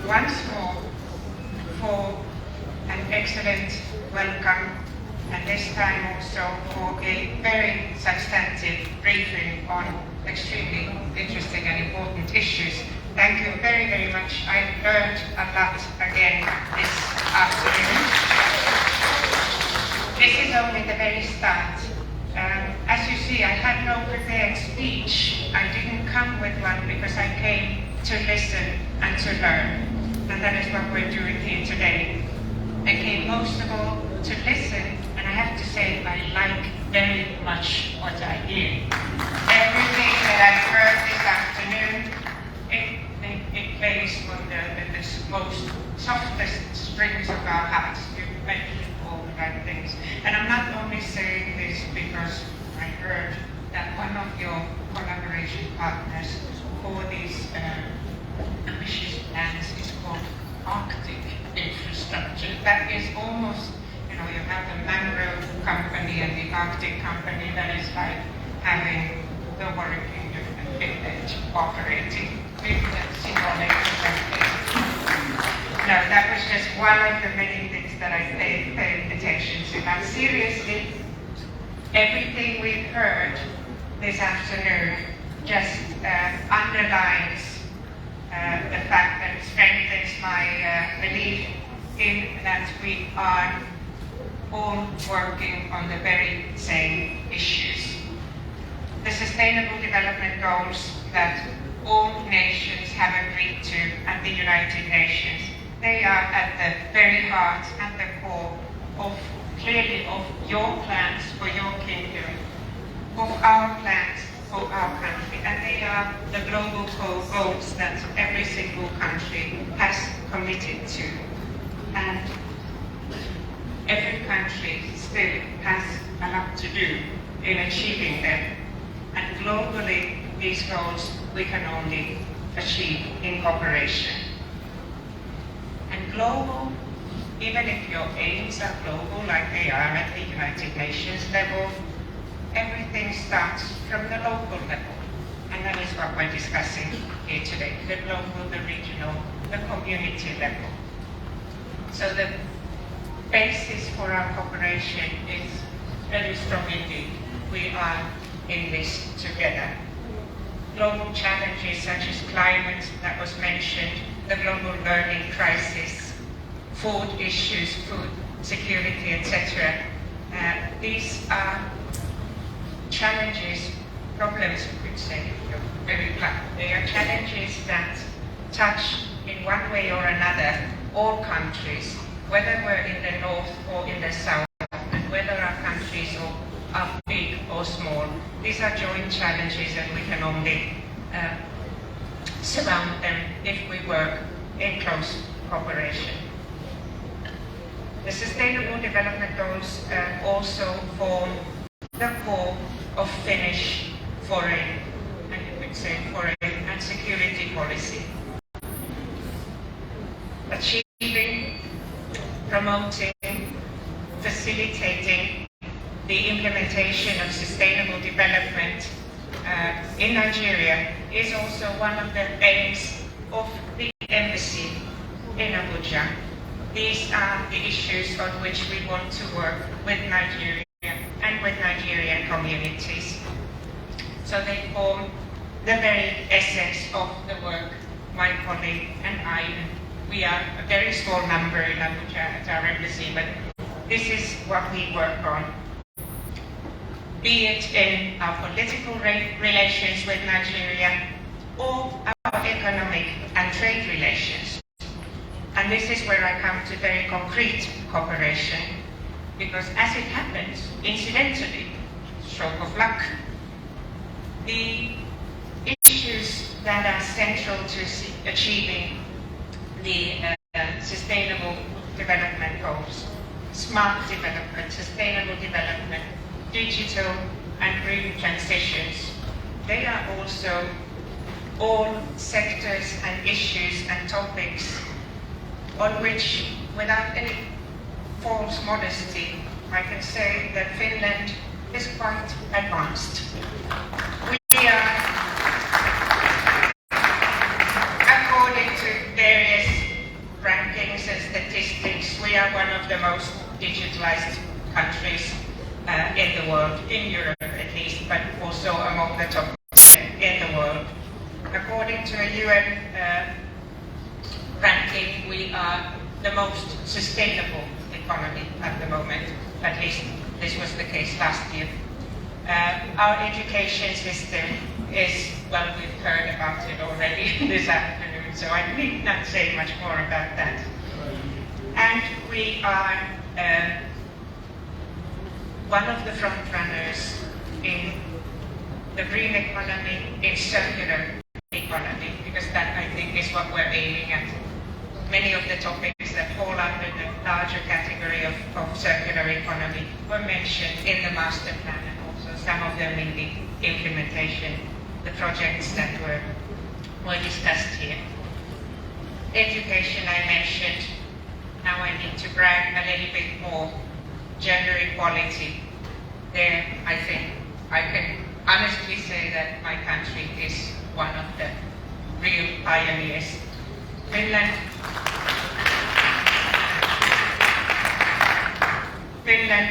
once more for an excellent welcome, and this time also for a very substantive briefing on extremely interesting and important issues. Thank you very, very much. I've learned a lot again this afternoon. This is only the very start. As you see, I had no prepared speech. I didn't come with one because I came to listen and to learn. And that is what we're doing here today. I came most of all to listen, and I have to say I like very much what I hear. Everything that I've heard this afternoon, it plays on the most softest strings of our hearts. You've mentioned all the right things. And I'm not only saying this because I heard that one of your collaboration partners for these ambitious plans is called Arctic infrastructure. That is almost, you have the mangrove company and the Arctic company. That is like having the Warri Kingdom and Finland operating with the symbolic. No, that was just one of the many things that I paid attention to. Now, seriously, everything we've heard this afternoon just underlines the fact that it strengthens my belief in that we are all working on the very same issues. The Sustainable Development Goals that all nations have agreed to at the United Nations, they are at the very heart and the core of your plans for your kingdom, of our plans for our country, and they are the global goals that every single country has committed to. And every country still has a lot to do in achieving them. And globally, these goals we can only achieve in cooperation. And global, even if your aims are global like they are at the United Nations level, everything starts from the local level. And that is what we're discussing here today, the global, the regional, the community level. So the basis for our cooperation is very strong indeed. We are in this together. Global challenges such as climate, that was mentioned, the global learning crisis, food issues, food security, etc. These are challenges, problems we could say, very blunt. They are challenges that touch in one way or another all countries, whether we're in the north or in the south, and whether our countries are big or small. These are joint challenges, and we can only surmount them if we work in close cooperation. The Sustainable Development Goals also form the core of Finnish foreign, and you could say foreign and security policy. Achieving, promoting, facilitating the implementation of sustainable development in Nigeria is also one of the aims of the embassy in Abuja. These are the issues on which we want to work with Nigeria and with Nigerian communities. So they form the very essence of the work my colleague and I, we are a very small number in Abuja at our embassy, but this is what we work on. Be it in our political relations with Nigeria or our economic and trade relations. And this is where I come to very concrete cooperation, because as it happens, incidentally, stroke of luck, the issues that are central to achieving the Sustainable Development Goals, smart development, sustainable development, digital and green transitions, they are also all sectors and issues and topics on which, without any false modesty, I can say that Finland is quite advanced. We are, according to various of the most digitalized countries in the world, in Europe at least, but also among the top 10 in the world. According to a UN ranking, we are the most sustainable economy at the moment. At least this was the case last year. Our education system is, well, we've heard about it already this afternoon, so I need not say much more about that. And we are one of the front runners in the green economy, in circular economy, because that I think is what we're aiming at. Many of the topics that fall under the larger category of circular economy were mentioned in the master plan, and also some of them in the implementation, the projects that were discussed here. Education I mentioned. Now I need to brag a little bit more. Gender equality. There, I think I can honestly say that my country is one of the real pioneers. Finland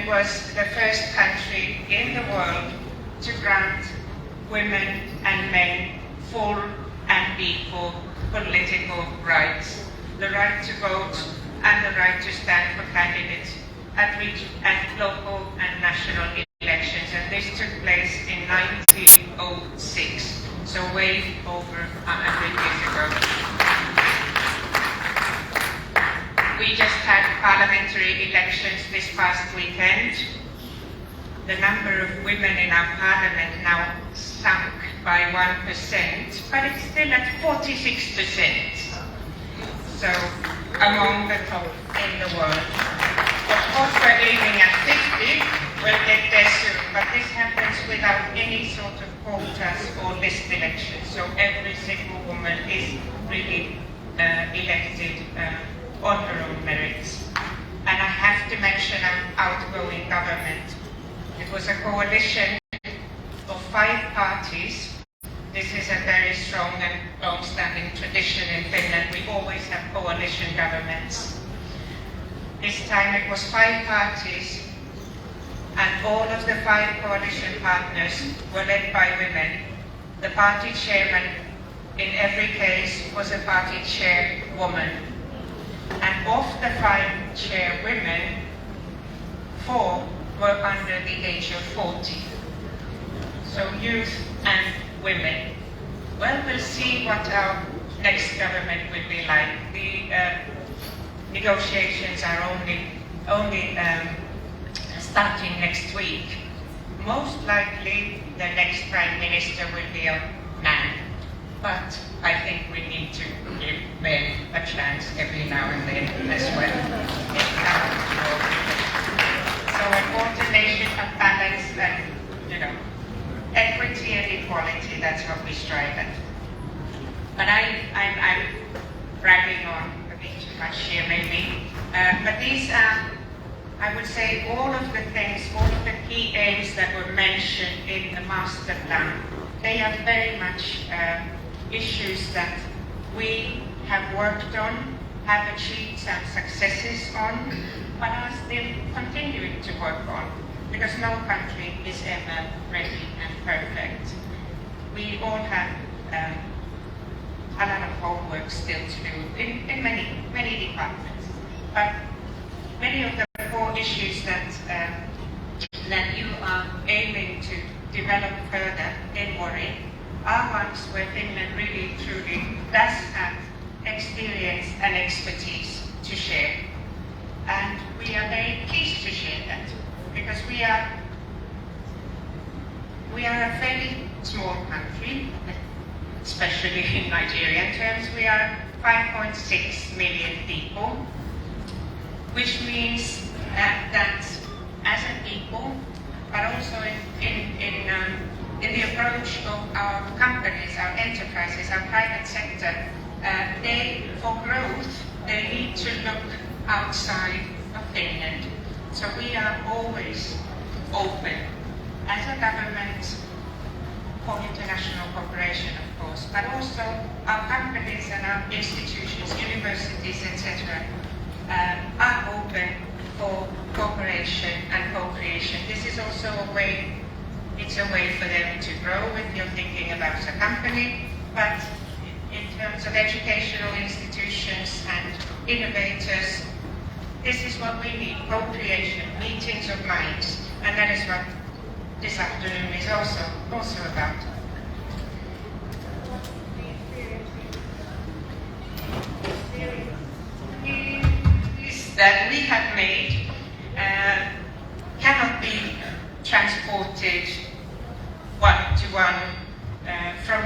was the first country in the world to grant women and men full and equal political rights. The right to vote and the right to stand for candidates at local and national elections. And this took place in 1906, so way over 100 years ago. We just had parliamentary elections this past weekend. The number of women in our parliament now sunk by 1%, but it's still at 46%. So, among the top in the world. Of course, we're aiming at 50. We'll get there soon, but this happens without any sort of quotas or list elections. So every single woman is really elected on her own merits. And I have to mention our outgoing government. It was a coalition of 5 parties. This is a very strong and long-standing tradition in Finland. We always have coalition governments. This time it was 5 parties, and all of the 5 coalition partners were led by women. The party chairman in every case was a party chairwoman. And of the 5 chairwomen, 4 were under the age of 40. So youth and women. Well, we'll see what our next government will be like. The negotiations are only starting next week. Most likely the next Prime Minister will be a man. But I think we need to give men a chance every now and then as well. So a coordination, a balance, and equity and equality, that's what we strive at. But I'm bragging on a bit too much here maybe. But these are, I would say, all of the things, all of the key aims that were mentioned in the master plan, they are very much issues that we have worked on, have achieved some successes on, but are still continuing to work on, because no country is ever ready and perfect. We all have a lot of homework still to do in many departments. But many of the core issues that you are aiming to develop further in Warri are ones where Finland really truly does have experience and expertise to share. And we are very pleased to share that, because we are a fairly small country, especially in Nigerian terms. We are 5.6 million people, which means that as a people, but also in the approach of our companies, our enterprises, our private sector, for growth, they need to look outside of Finland. So we are always open as a government for international cooperation, of course, but also our companies and our institutions, universities, etc., are open for cooperation and co-creation. This is also a way, it's a way for them to grow if you're thinking about a company, but in terms of educational institutions and innovators, this is what we need, co-creation, meetings of minds, and that is what this afternoon is also about. That we have made cannot be transported one-to-one from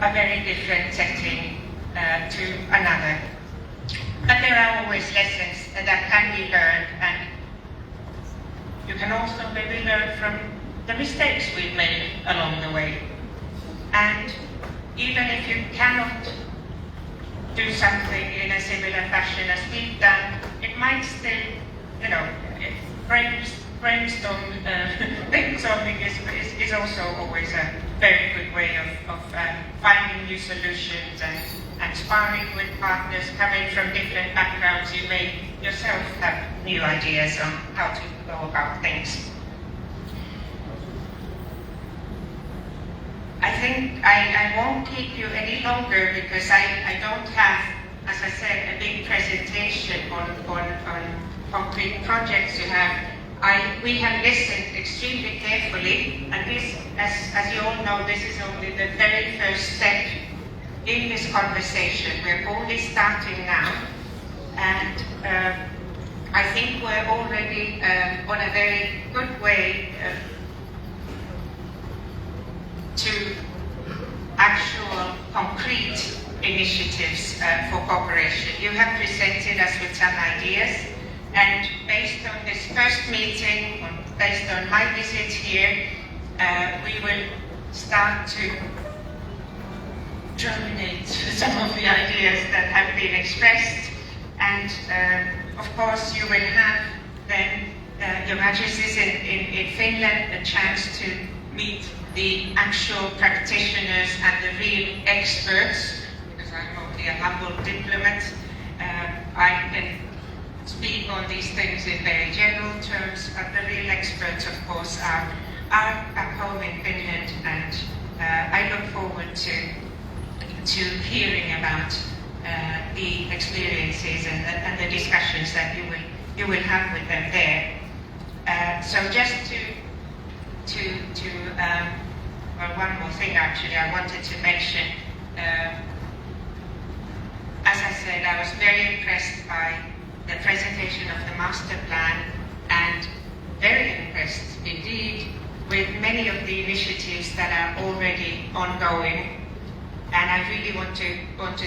a very different setting to another. But there are always lessons that can be learned, and you can also maybe learn from the mistakes we've made along the way. And even if you cannot do something in a similar fashion as we've done, it might still, brainstorming is also always a very good way of finding new solutions and sparring with partners coming from different backgrounds. You may yourself have new ideas on how to go about things. I think I won't keep you any longer because I don't have, as I said, a big presentation on concrete projects you have. We have listened extremely carefully, and this, as you all know, this is only the very first step in this conversation. We're only starting now, and I think we're already on a very good way to actual concrete initiatives for cooperation. You have presented us with some ideas, and based on this first meeting, based on my visit here, we will start to germinate some of the ideas that have been expressed, and of course you will have then, Your Majesties in Finland, a chance to meet the actual practitioners and the real experts, because I'm only a humble diplomat. I can speak on these things in very general terms, but the real experts, of course, are at home in Finland, and I look forward to hearing about the experiences and the discussions that you will have with them there. So just well, one more thing actually I wanted to mention. As I said, I was very impressed by the presentation of the master plan, and very impressed indeed with many of the initiatives that are already ongoing. And I really want to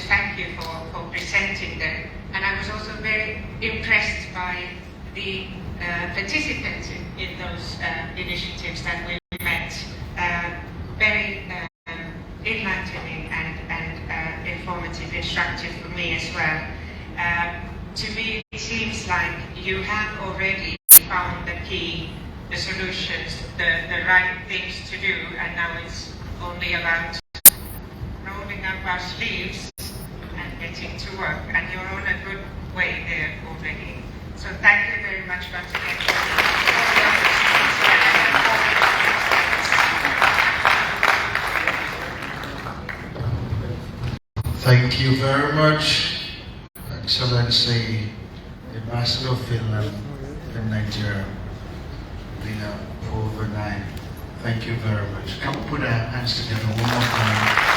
thank you for presenting them. And I was also very impressed by the participants in those initiatives that we met. Very enlightening and informative, instructive for me as well. To me, it seems like you have already found the key, the solutions, the right things to do, and now it's only about rolling up our sleeves and getting to work. And you're on a good way there already. So thank you very much once again. Thank you very much, Excellency, the Ambassador of Finland in Nigeria, Leena Pylvanainen. Thank you very much. Come put our hands together one more time.